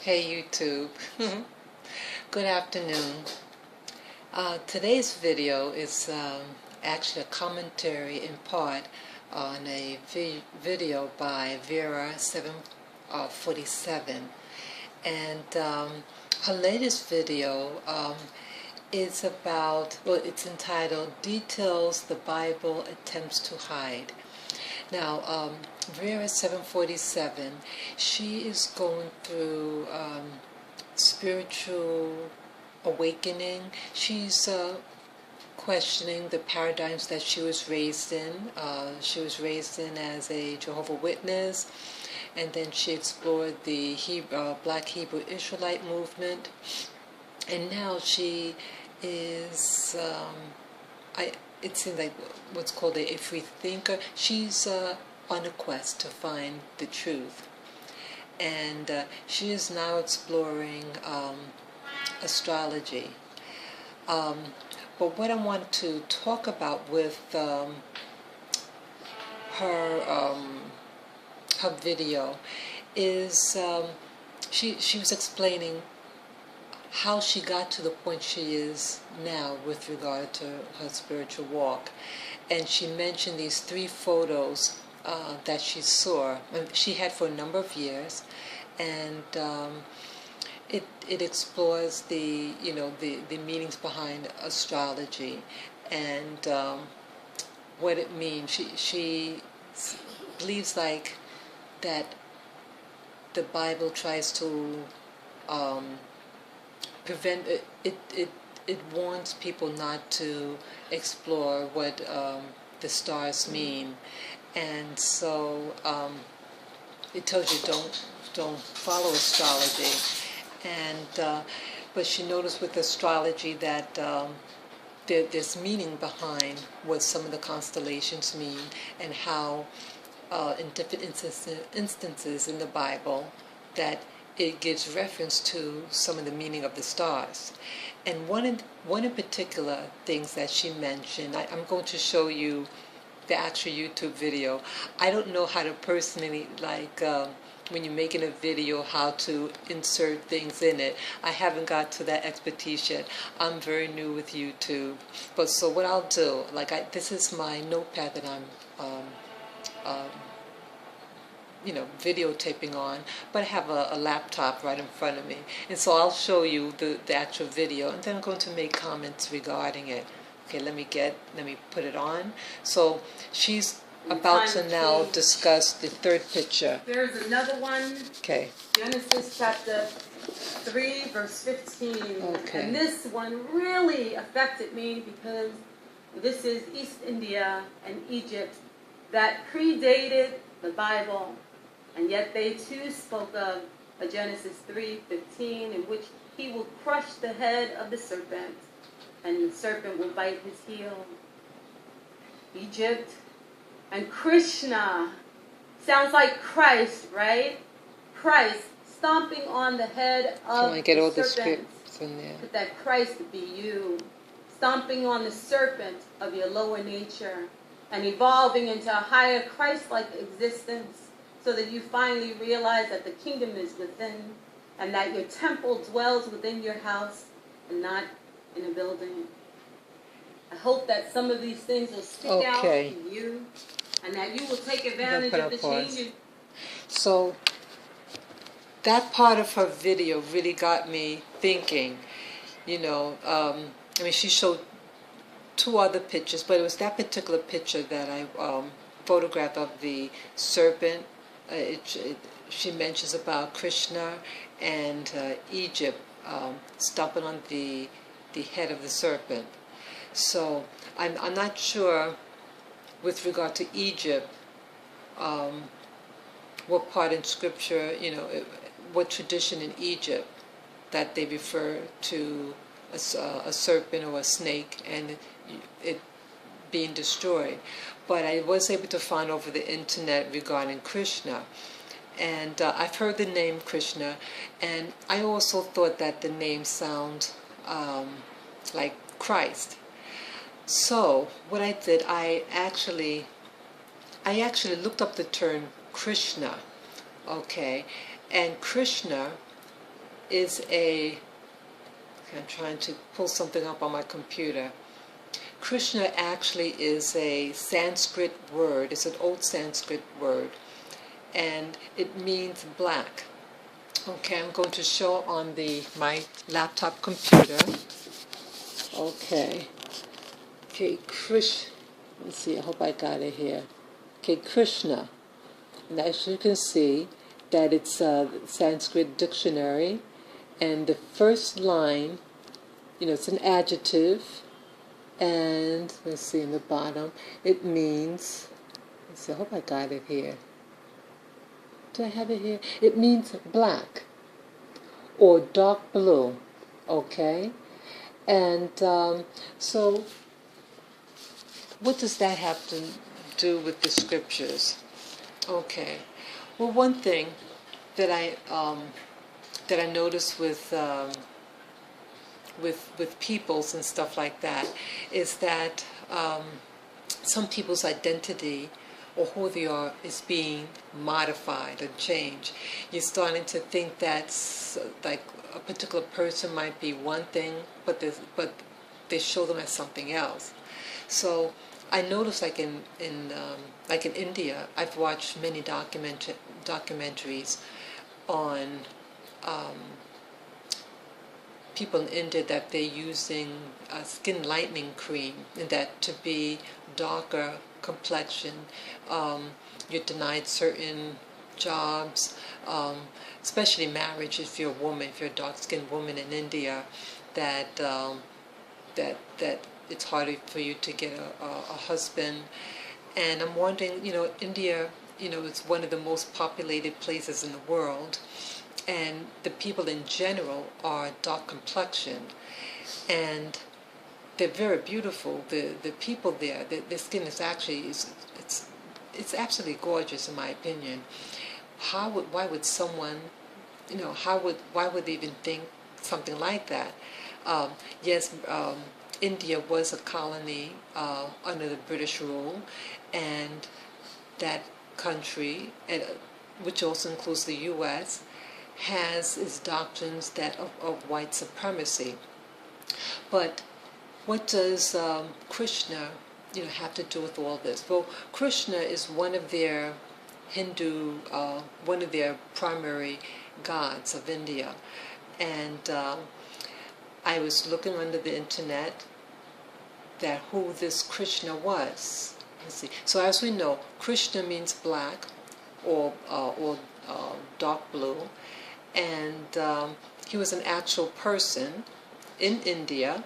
Hey YouTube. Good afternoon. Today's video is actually a commentary in part on a video by Vera 747, and her latest video is about, well, it's entitled Details the Bible Attempts to Hide. Now, Vera 747, she is going through spiritual awakening. She's questioning the paradigms that she was raised in. She was raised in as a Jehovah's Witness, and then she explored the Black Hebrew Israelite movement, and now she is it seems like what's called a free thinker. She's on a quest to find the truth, and she is now exploring astrology. But what I want to talk about with her video is she was explaining how she got to the point she is now with regard to her spiritual walk. And she mentioned these 3 photos that she saw, she had for a number of years, and it explores the meanings behind astrology and what it means. She believes like that the Bible tries to prevent it warns people not to explore what the stars mean, and so it tells you don't follow astrology. And but she noticed with astrology that there's meaning behind what some of the constellations mean, and how in different instances in the Bible that it gives reference to some of the meaning of the stars. And one in particular things that she mentioned, I'm going to show you the actual YouTube video. I don't know how to personally, like when you're making a video, how to insert things in it. I haven't got to that expertise yet. I'm very new with YouTube. But so what I'll do, like this is my notepad that I'm videotaping on, but I have a laptop right in front of me, and so I'll show you the actual video, and then I'm going to make comments regarding it. Okay, let me put it on. So she's about to now discuss the 3rd picture. There's another one. Okay. Genesis chapter 3 verse 15. Okay. And this one really affected me because this is East India and Egypt that predated the Bible. And yet they too spoke of a Genesis 3:15 in which he will crush the head of the serpent, and the serpent will bite his heel. Egypt and Krishna sounds like Christ, right? Christ stomping on the head of I get all the the serpent. scripts in there. But that Christ would be you, stomping on the serpent of your lower nature and evolving into a higher Christ-like existence, so that you finally realize that the kingdom is within, and that your temple dwells within your house and not in a building. I hope that some of these things will stick out in you, and that you will take advantage of the changes. So that part of her video really got me thinking. I mean, she showed 2 other pictures, but it was that particular picture that I photographed of the serpent. She mentions about Krishna and Egypt stomping on the head of the serpent. So I'm not sure with regard to Egypt what part in Scripture, what tradition in Egypt that they refer to a serpent or a snake and it being destroyed. But I was able to find over the internet regarding Krishna, and I've heard the name Krishna, and I also thought that the name sounds like Christ. So what I did, I actually looked up the term Krishna, okay, and Krishna is a, I'm trying to pull something up on my computer. Krishna actually is a Sanskrit word. It's an old Sanskrit word, and it means black. Okay, I'm going to show on my laptop computer. Okay, let's see, I hope I got it here. Okay, Krishna. And as you can see, that it's a Sanskrit dictionary, and the first line, it's an adjective, and let's see in the bottom, it means, let's see, I hope I got it here. Do I have it here? It means black or dark blue, okay? And so what does that have to do with the scriptures? Okay, well, one thing that I notice with peoples and stuff like that is that some people's identity or who they are is being modified and changed. You're starting to think that like a particular person might be one thing, but they show them as something else. So I noticed, like in India, I've watched many documentaries on people in India that they're using skin lightening cream, and that to be darker complexion, you're denied certain jobs, especially marriage. If you're a woman, if you're a dark-skinned woman in India, that it's harder for you to get a husband. And I'm wondering, India, it's one of the most populated places in the world, and the people in general are dark complexioned, and they're very beautiful. The people there, their skin is actually it's absolutely gorgeous in my opinion. Why would someone, why would they even think something like that? Yes, India was a colony under the British rule, and that country, which also includes the U.S., has its doctrines of white supremacy. But what does Krishna, have to do with all this? Well, Krishna is one of their Hindu, one of their primary gods of India, and I was looking under the internet that who this Krishna was. Let's see. So as we know, Krishna means black or dark blue, and he was an actual person in India.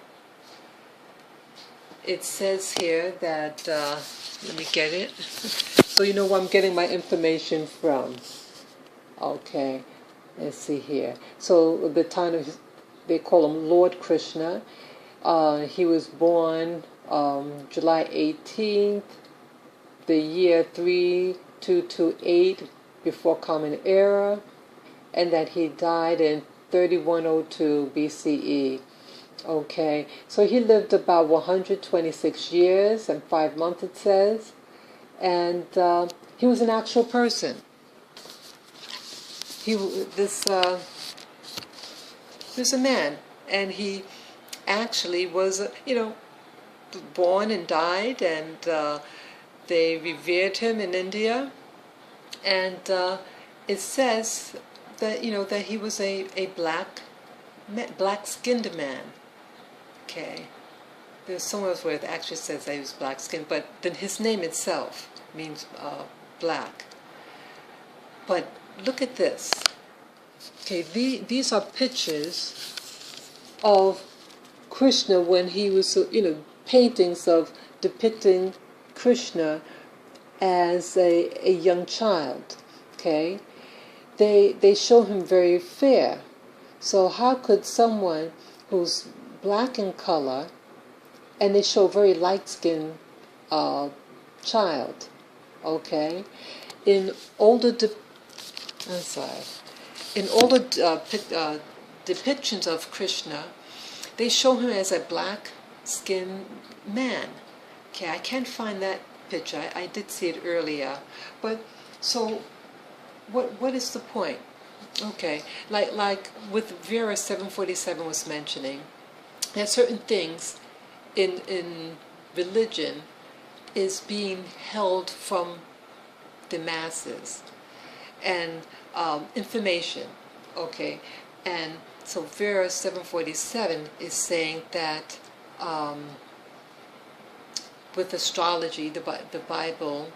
It says here that, let me get it, so you know where I'm getting my information from. Okay, let's see here. So the title, they call him Lord Krishna. He was born July 18th, the year 3228 before Common Era, and that he died in 3102 BCE. Okay, so he lived about 126 years and 5 months, it says, and he was an actual person. He was a man, and he actually was, born and died, and they revered him in India, and it says that that he was a black-skinned man. Okay, there's somewhere else where it actually says that he was black-skinned, but then his name itself means black. But look at this. Okay, these are pictures of Krishna when he was, paintings of depicting Krishna as a young child. Okay, they show him very fair. So how could someone who's black in color, and they show very light-skinned child, okay? In older depictions of Krishna, they show him as a black-skinned man. Okay, I can't find that picture. I did see it earlier, but so what is the point? Okay, like with Vera 747 was mentioning, there are certain things in religion is being held from the masses, and information, okay, and so Vera 747 is saying that with astrology, the Bible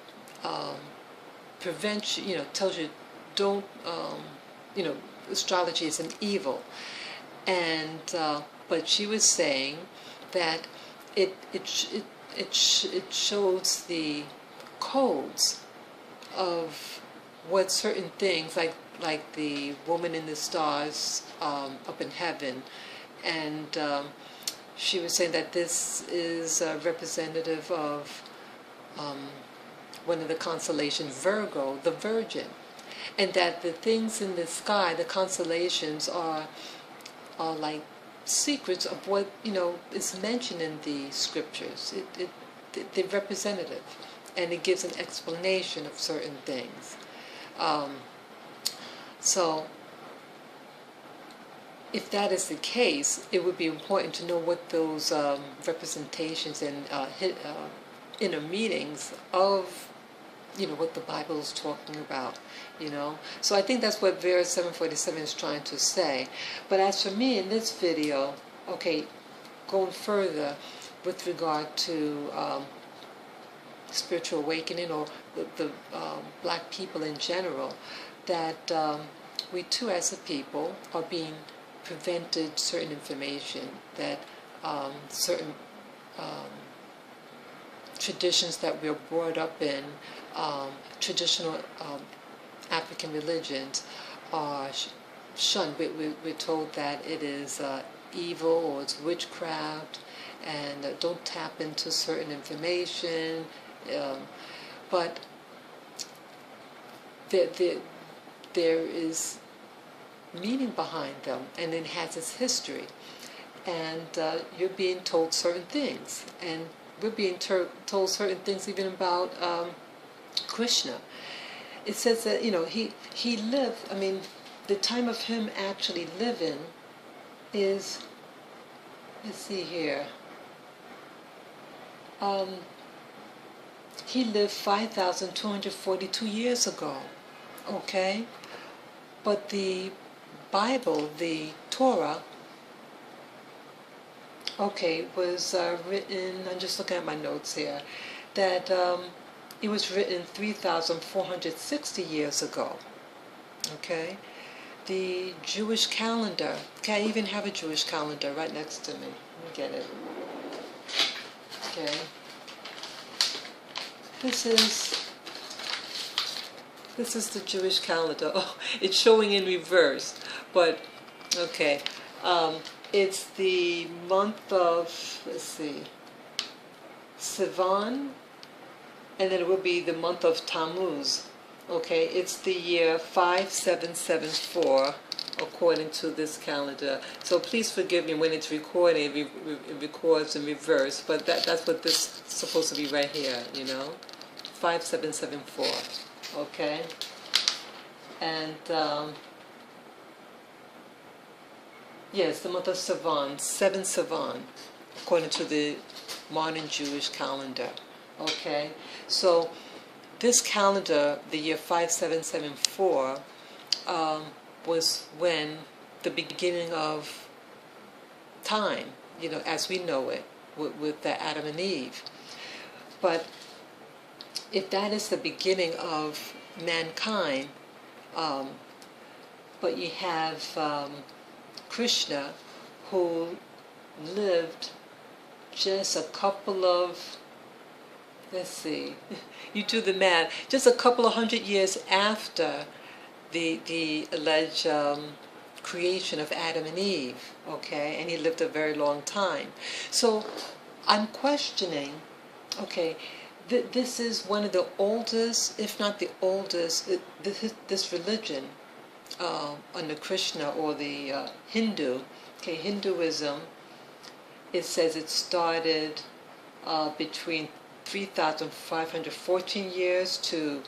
prevents you, tells you don't, astrology is an evil, and but she was saying that it shows the codes of what certain things, like the woman in the stars up in heaven, and she was saying that this is representative of one of the constellations, Virgo, the Virgin, and that the things in the sky, the constellations, are like secrets of what is mentioned in the scriptures. They're representative, and it gives an explanation of certain things. So if that is the case, it would be important to know what those representations and inner meanings of what the Bible is talking about. So I think that's what Vera 747 is trying to say. But as for me in this video, okay, going further with regard to spiritual awakening, or the black people in general, that we too as a people are being prevented certain information, that certain traditions that we're brought up in, traditional African religions, are shunned. We're told that it is evil, or it's witchcraft, and don't tap into certain information, but there is meaning behind them, and it has its history, and you're being told certain things, and we're being told certain things even about Krishna. It says that he lived. I mean, the time of him actually living is, let's see here. He lived 5,242 years ago. Okay, but the Bible, the Torah, okay, was written, I'm just looking at my notes here, that it was written 3,460 years ago. Okay, the Jewish calendar, okay, I even have a Jewish calendar right next to me. Let me get it. Okay, this is the Jewish calendar. Oh, it's showing in reverse, but okay. It's the month of, let's see, Sivan, and then it will be the month of Tammuz. Okay, it's the year 5774 according to this calendar. So please forgive me when it's recording. It records in reverse, but that's what this is supposed to be right here. 5774. Okay, and yes, the month of Sivan, 7 Sivan, according to the modern Jewish calendar. Okay, so this calendar, the year 5774, was when the beginning of time, as we know it, with the Adam and Eve. But if that is the beginning of mankind, but you have Krishna, who lived just a couple of, let's see, you do the math, just a couple of hundred years after the alleged creation of Adam and Eve, okay, and he lived a very long time. So I'm questioning, okay, this is one of the oldest, if not the oldest, this religion under Krishna, or the Hindu, okay, Hinduism, it says it started between 3,514 years to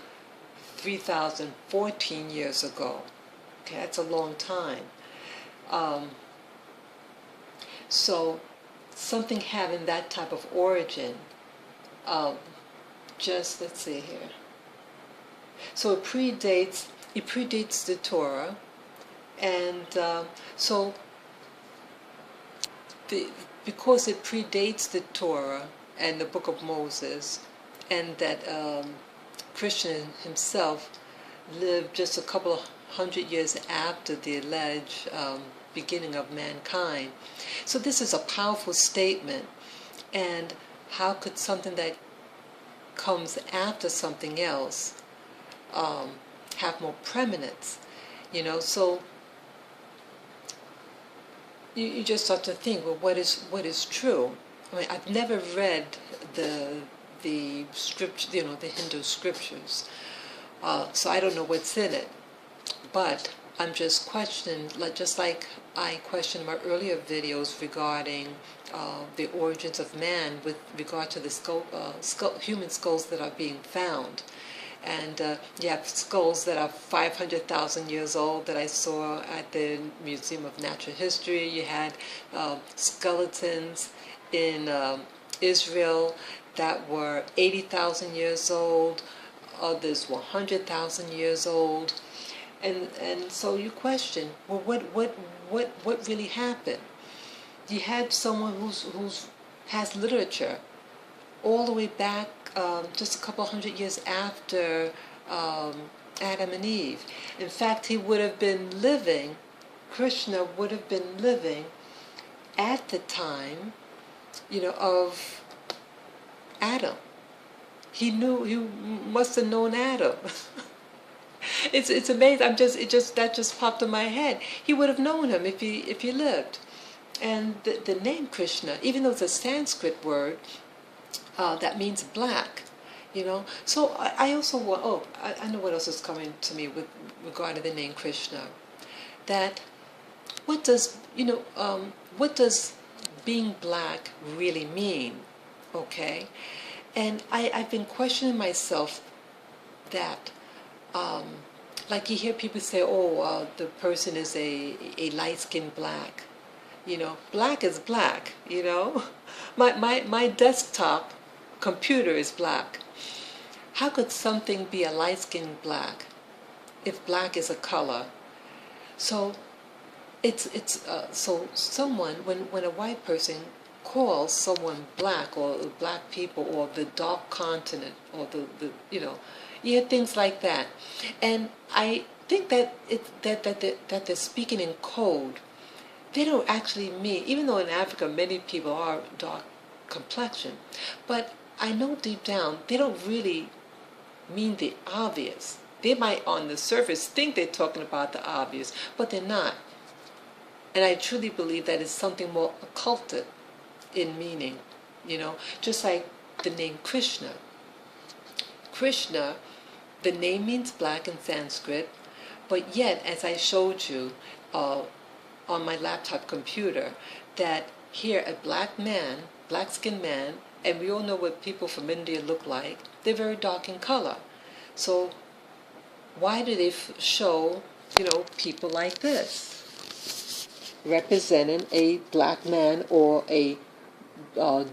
3,014 years ago. Okay, that's a long time. So something having that type of origin, just let's see here. So it predates the Torah, and so because it predates the Torah and the Book of Moses, and that Krishna himself lived just a couple of hundred years after the alleged beginning of mankind. So this is a powerful statement, and how could something that comes after something else have more preeminence? You know, so you just start to think, well, what is true? I mean, I've never read the scripture, you know, the Hindu scriptures, so I don't know what's in it. But I'm just questioning, just like I questioned my earlier videos regarding the origins of man with regard to the human skulls that are being found. And you have skulls that are 500,000 years old that I saw at the Museum of Natural History. You had skeletons in Israel that were 80,000 years old. Others were 100,000 years old. And so you question, well, what really happened? You had someone who's has literature all the way back just a couple hundred years after Adam and Eve. In fact, he would have been living, Krishna would have been living at the time, you know, of Adam. He must have known Adam. It's amazing. That just popped in my head. He would have known him if he lived. And the name Krishna, even though it's a Sanskrit word, that means black, you know. So I also want, I know what else is coming to me with regard to the name Krishna. That what does being black really mean? Okay, and I've been questioning myself that. Like you hear people say, the person is a light-skinned black. You know, black is black, you know. My desktop computer is black. How could something be a light-skinned black if black is a color? So so someone, when a white person calls someone black, or black people, or the dark continent, or the you know, you hear things like that. And I think that that they're speaking in code. They don't actually mean, even though in Africa many people are dark complexion, but I know deep down they don't really mean the obvious. They might on the surface think they're talking about the obvious, but they're not. And I truly believe that it's something more occulted in meaning, you know, just like the name Krishna. Krishna, the name means black in Sanskrit, but yet, as I showed you on my laptop computer, that here a black-skinned man, and we all know what people from India look like, they're very dark in color. So why do they show, you know, people like this, representing a black man or a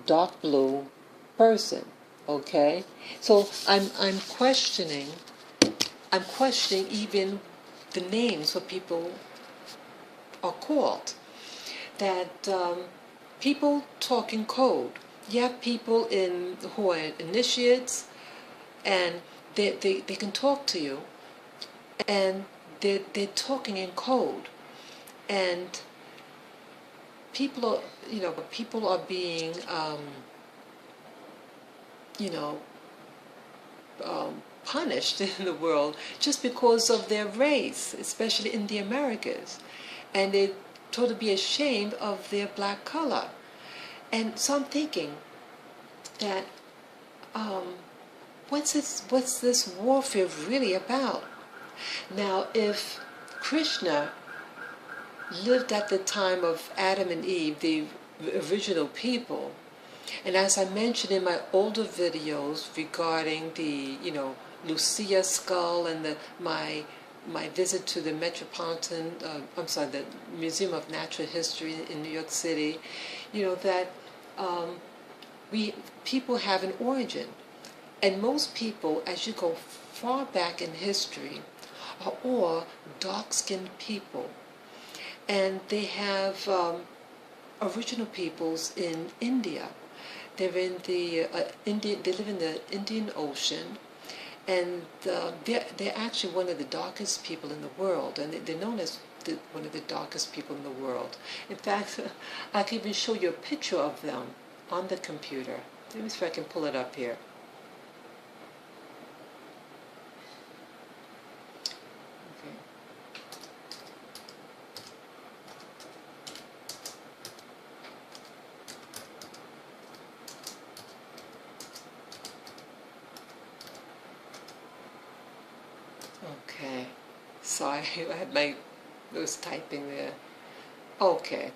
dark blue person? Okay, so I'm questioning even the names what people are called. That people talk in code. You have people who are initiates, and they can talk to you, and they're talking in code, and people are being punished in the world just because of their race, especially in the Americas, and they're told to be ashamed of their black color. And so I'm thinking that what's this warfare really about? Now, if Krishna lived at the time of Adam and Eve, the original people, and as I mentioned in my older videos regarding the, Lucia skull and my my visit to the the Museum of Natural History in New York City, that people have an origin. And most people, as you go far back in history, are all dark-skinned people. And they have original peoples in India. They're in the they live in the Indian Ocean, and they're actually one of the darkest people in the world, and they're known as one of the darkest people in the world. In fact, I can even show you a picture of them on the computer. Let me see if I can pull it up here. Okay, sorry, I was typing there. Okay,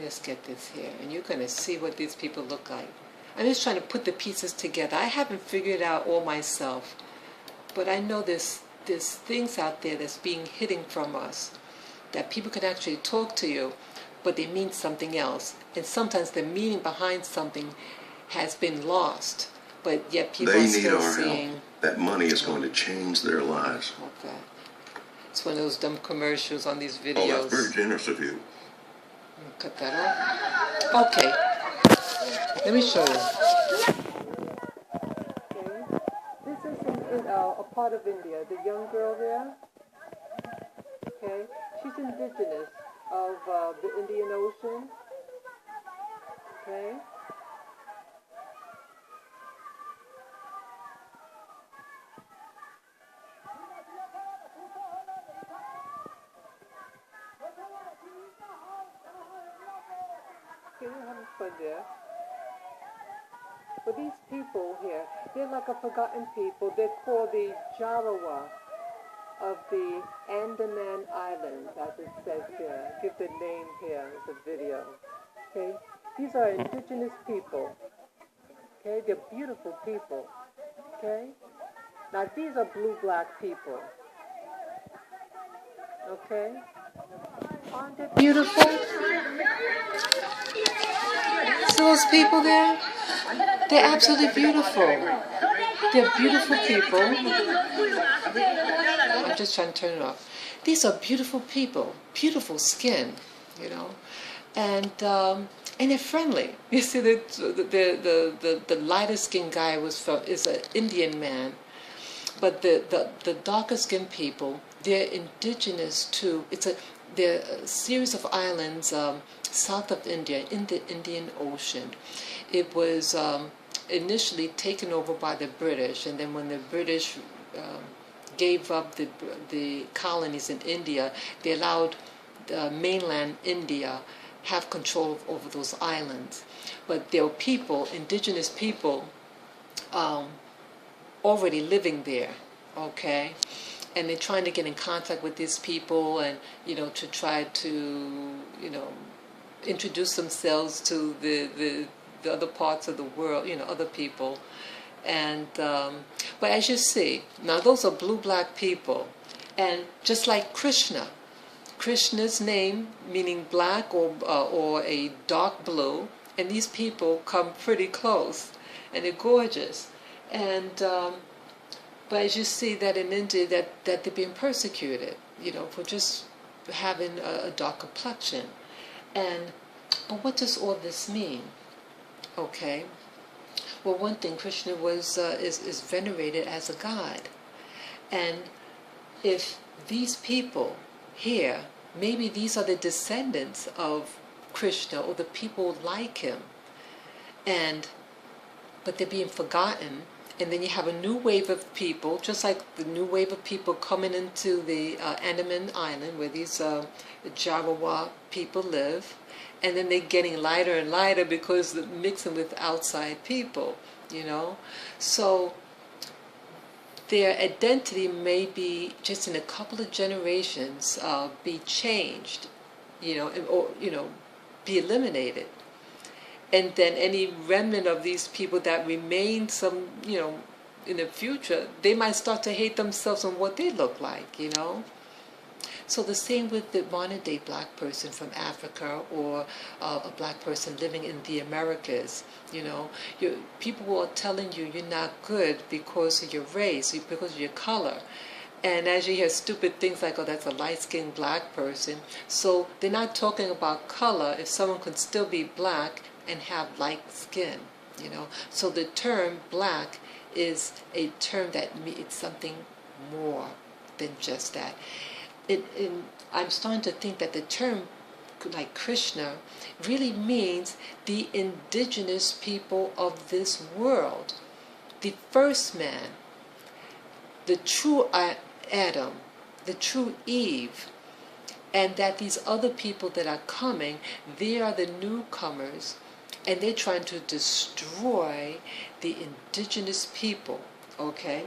let's get this here, and you're going to see what these people look like. I'm just trying to put the pieces together. I haven't figured it out all myself, but I know there's things out there that's being hidden from us, that people can actually talk to you, but they mean something else, and sometimes the meaning behind something has been lost, but yet people are still seeing. Help. That money is going to change their lives. Okay. It's one of those dumb commercials on these videos. Oh, that's very generous of you. Cut that off. Okay. Let me show you. Okay. This is in a part of India. The young girl there. Okay. She's indigenous of the Indian Ocean. Okay. Okay, we're having fun there. But these people here, they're like a forgotten people. They're called the Jarawa of the Andaman Islands, as it says here. Give the name here in the video. Okay, these are indigenous people. Okay, they're beautiful people. Okay, now these are blue-black people. Okay, aren't they beautiful? See those people there? They're absolutely beautiful. They're beautiful people. I'm just trying to turn it off. These are beautiful people, beautiful skin, and they're friendly. You see, the lighter skinned guy is an Indian man, but the darker skinned people, they're indigenous to. They're a series of islands south of India in the Indian Ocean. It was initially taken over by the British, and then when the British gave up the colonies in India, they allowed mainland India have control over those islands. But there were people, indigenous people, already living there, okay? And they're trying to get in contact with these people and, to try to, introduce themselves to the other parts of the world, other people. And, but as you see, now those are blue-black people. And just like Krishna's name meaning black or a dark blue, and these people come pretty close, and they're gorgeous. And, but as you see that in India, that they're being persecuted, for just having a dark complexion. But what does all this mean? Okay. Well, one thing, Krishna is venerated as a god, and if these people here, maybe these are the descendants of Krishna or the people like him, but they're being forgotten. And then you have a new wave of people, just like the new wave of people coming into the Andaman Island, where these Jarawa people live. And then they're getting lighter and lighter because they're mixing with outside people, So their identity may be, just in a couple of generations, be changed, or be eliminated. And then any remnant of these people that remain in the future, they might start to hate themselves on what they look like, you know. So the same with the modern day black person from Africa, or a black person living in the Americas. You know, people are telling you you're not good because of your race, because of your color. And as you hear stupid things like, oh, that's a light-skinned black person. So they're not talking about color if someone could still be black and have light skin, you know. So the term black is a term that means something more than just that. I'm starting to think that the term like Krishna really means the indigenous people of this world, the first man, the true Adam, the true Eve, and that these other people that are coming, they are the newcomers, and they're trying to destroy the indigenous people, okay?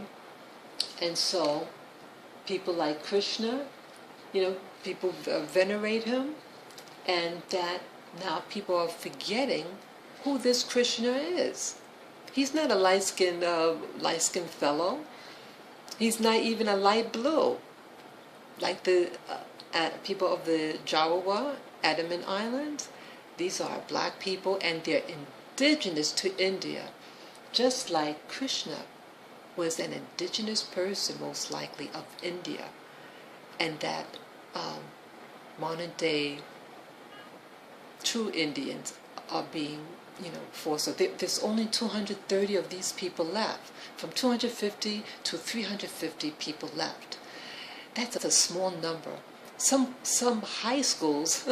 And so people like Krishna, you know, people venerate him, and that now people are forgetting who this Krishna is. He's not a light-skinned fellow. He's not even a light blue, like the people of the Jawa, Andaman Islands. These are black people, and they're indigenous to India, just like Krishna was an indigenous person, most likely, of India. And that modern day true Indians are being, you know, forced. So there's only 230 of these people left. From 250 to 350 people left. That's a small number. Some high schools,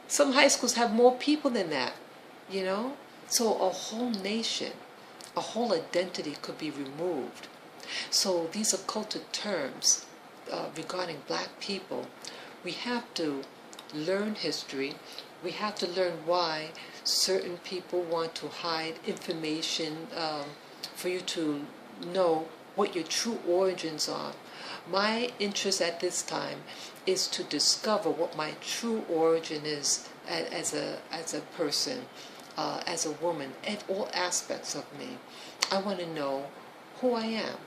some high schools have more people than that, you know. So a whole nation, a whole identity could be removed. So these occultic terms regarding black people, we have to learn history. We have to learn why certain people want to hide information for you to know what your true origins are. My interest at this time is to discover what my true origin is as a person, as a woman, at all aspects of me. I want to know who I am.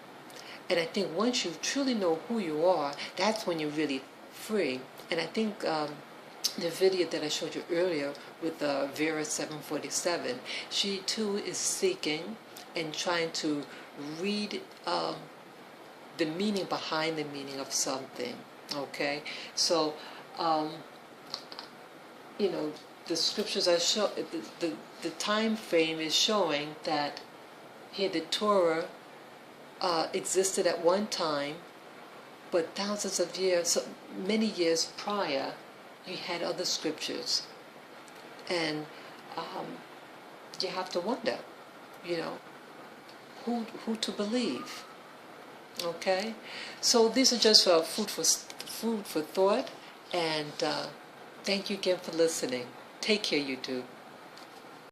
And I think once you truly know who you are, that's when you're really free. And I think the video that I showed you earlier with Vera 747, she too is seeking and trying to read the meaning behind the meaning of something. Okay, so you know, the scriptures are the time frame is showing that here the Torah existed at one time, but thousands of years, so many years prior, you had other scriptures, and you have to wonder, you know, who to believe. Okay, so these are just food for thought, and thank you again for listening. Take care, you two.